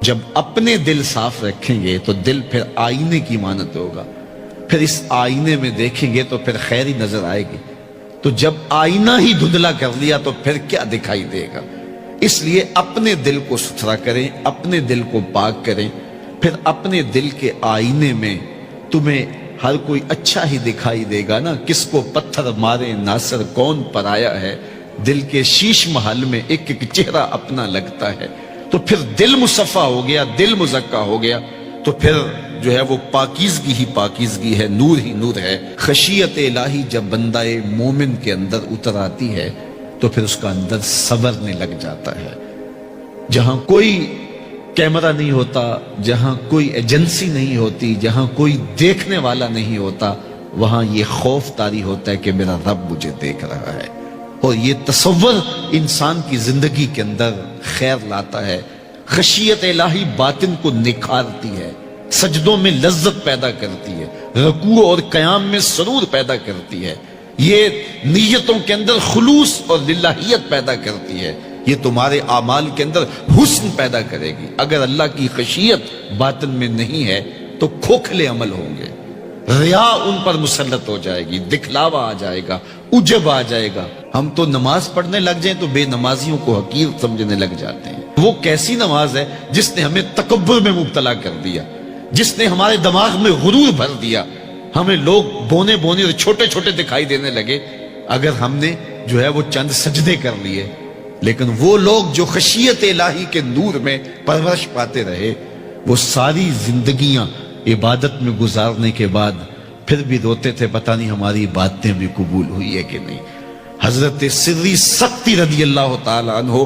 جب اپنے دل صاف رکھیں گے تو دل پھر آئینے کی مانند ہوگا، پھر اس آئینے میں دیکھیں گے تو پھر خیر ہی نظر آئے گی۔ تو جب آئینہ ہی دھندلا کر لیا تو پھر کیا دکھائی دے گا؟ اس لیے اپنے دل کو ستھرا کریں، اپنے دل کو پاک کریں، پھر اپنے دل کے آئینے میں تمہیں ہر کوئی اچھا ہی دکھائی دے گا نا۔ کس کو پتھر مارے ناصر کون پرایا ہے، دل کے شیش محل میں ایک ایک چہرہ اپنا لگتا ہے۔ تو پھر دل مصفا ہو گیا، دل مزکا ہو گیا، تو پھر جو ہے وہ پاکیزگی ہی پاکیزگی ہے، نور ہی نور ہے۔ خشیت الہی جب بندہ مومن کے اندر اتر آتی ہے تو پھر اس کا اندر سنورنے لگ جاتا ہے۔ جہاں کوئی کیمرہ نہیں ہوتا، جہاں کوئی ایجنسی نہیں ہوتی، جہاں کوئی دیکھنے والا نہیں ہوتا، وہاں یہ خوف طاری ہوتا ہے کہ میرا رب مجھے دیکھ رہا ہے، اور یہ تصور انسان کی زندگی کے اندر خیر لاتا ہے۔ خشیت الہی باطن کو نکھارتی ہے، سجدوں میں لذت پیدا کرتی ہے، رکوع اور قیام میں سرور پیدا کرتی ہے، یہ نیتوں کے اندر خلوص اور للہیت پیدا کرتی ہے، یہ تمہارے اعمال کے اندر حسن پیدا کرے گی۔ اگر اللہ کی خشیت باطن میں نہیں ہے تو کھوکھلے عمل ہوں گے، ریا ان پر مسلط ہو جائے گی، دکھلاوا آ جائے گا، عجب آ جائے گا۔ ہم تو نماز پڑھنے لگ جائیں تو بے نمازیوں کو حقیر سمجھنے لگ جاتے ہیں۔ وہ کیسی نماز ہے جس نے ہمیں تکبر میں مبتلا کر دیا، جس نے ہمارے دماغ میں غرور بھر دیا، ہمیں لوگ بونے بونے اور چھوٹے چھوٹے دکھائی دینے لگے اگر ہم نے جو ہے وہ چند سجدے کر لیے۔ لیکن وہ لوگ جو خشیت الہی کے نور میں پرورش پاتے رہے، وہ ساری زندگیاں عبادت میں گزارنے کے بعد پھر بھی روتے تھے، پتہ نہیں ہماری باتیں بھی قبول ہوئی ہے کہ نہیں۔ حضرت سری سختی رضی اللہ تعالی عنہ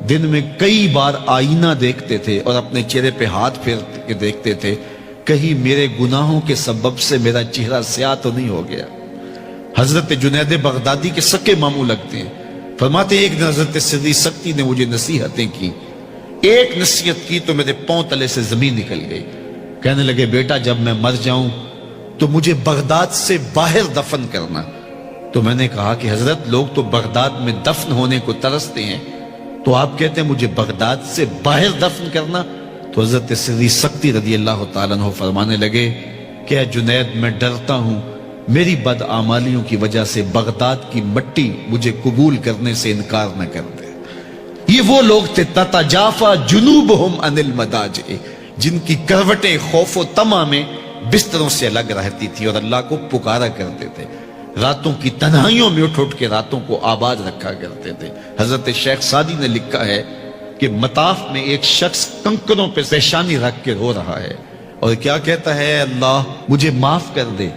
دن میں کئی بار آئینہ دیکھتے تھے اور اپنے چہرے پہ ہاتھ پھیر کے دیکھتے تھے، کہیں میرے گناہوں کے سبب سے میرا چہرہ سیاہ تو نہیں ہو گیا۔ حضرت جنید بغدادی کے سکے ماموں لگتے ہیں، فرماتے ہیں ایک دن حضرت سری سختی نے مجھے نصیحتیں کی، ایک نصیحت کی تو میرے پاؤں تلے سے زمین نکل گئی۔ کہنے لگے بیٹا جب میں مر جاؤں تو مجھے بغداد سے باہر دفن کرنا۔ تو میں نے کہا کہ حضرت لوگ تو بغداد میں دفن ہونے کو ترستے ہیں، تو آپ کہتے ہیں مجھے بغداد سے باہر دفن کرنا؟ تو حضرت سری سختی رضی اللہ تعالیٰ عنہ فرمانے لگے کہ اے جنید میں ڈرتا ہوں میری بدعمالیوں کی وجہ سے بغداد کی مٹی مجھے قبول کرنے سے انکار نہ کر دے۔ یہ وہ لوگ تھے تتجافا جنوبہم عن المضاجع، جن کی کروٹیں خوف و طمع میں بستروں سے الگ رہتی تھی اور اللہ کو پکارا کرتے تھے، راتوں کی تنہائیوں میں اٹھ اٹھ کے راتوں کو آباد رکھا کرتے تھے۔ حضرت شیخ سعدی نے لکھا ہے کہ مطاف میں ایک شخص کنکروں پہ پیشانی رکھ کے رو رہا ہے اور کیا کہتا ہے، اللہ مجھے معاف کر دے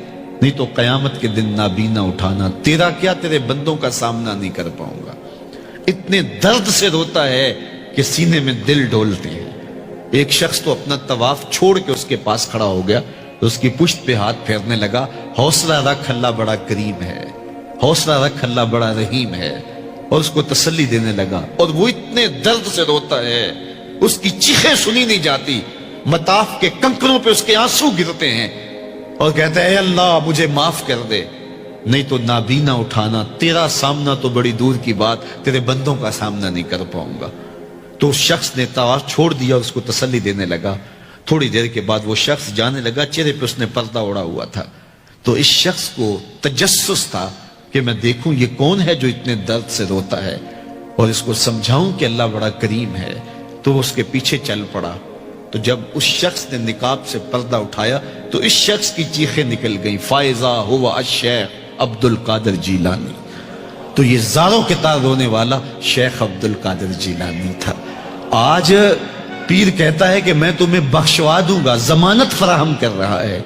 نہیں تو قیامت کے دن نابینا اٹھانا، تیرا کیا تیرے بندوں کا سامنا نہیں کر پاؤں گا۔ اتنے درد سے روتا ہے کہ سینے میں دل ڈولتے ہیں۔ ایک شخص تو اپنا طواف چھوڑ کے اس کے پاس کھڑا ہو گیا، اس کی پشت پہ ہاتھ پھیرنے لگا، حوصلہ رکھ اللہ بڑا کریم ہے، حوصلہ رکھ اللہ بڑا رحیم ہے، اور اس کو تسلی دینے لگا۔ اور وہ اتنے درد سے روتا ہے، اس کی چیخیں سنی نہیں جاتی، مطاف کے کنکروں پہ اس کے آنسو گرتے ہیں اور کہتا ہے اے اللہ مجھے معاف کر دے نہیں تو نابینا اٹھانا، تیرا سامنا تو بڑی دور کی بات، تیرے بندوں کا سامنا نہیں کر پاؤں گا۔ تو اس شخص نے طواف چھوڑ دیا اور اس کو تسلی دینے لگا۔ تھوڑی دیر کے بعد وہ شخص جانے لگا، چہرے پہ اس نے پردہ اڑا ہوا تھا۔ تو اس شخص کو تجسس تھا کہ میں دیکھوں یہ کون ہے جو اتنے درد سے روتا ہے اور اس کو سمجھاؤں کہ اللہ بڑا کریم ہے۔ تو وہ اس کے پیچھے چل پڑا۔ تو جب اس شخص نے نقاب سے پردہ اٹھایا تو اس شخص کی چیخیں نکل گئیں، فائزہ ہوا الشیخ عبد القادر جیلانی۔ تو یہ زاروں کے تار رونے والا شیخ عبد القادر جیلانی تھا۔ آج پیر کہتا ہے کہ میں تمہیں بخشوا دوں گا، ضمانت فراہم کر رہا ہے۔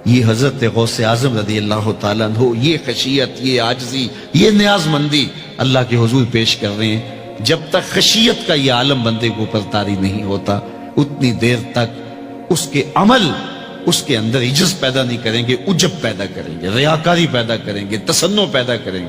یہ حضرت غوث اعظم رضی اللہ تعالیٰ عنہ یہ خشیت، یہ عاجزی، یہ نیاز مندی اللہ کے حضور پیش کر رہے ہیں۔ جب تک خشیت کا یہ عالم بندے کو اوپر طاری نہیں ہوتا اتنی دیر تک اس کے عمل اس کے اندر عجز پیدا نہیں کریں گے، عجب پیدا کریں گے، ریاکاری پیدا کریں گے، تصنع پیدا کریں گے۔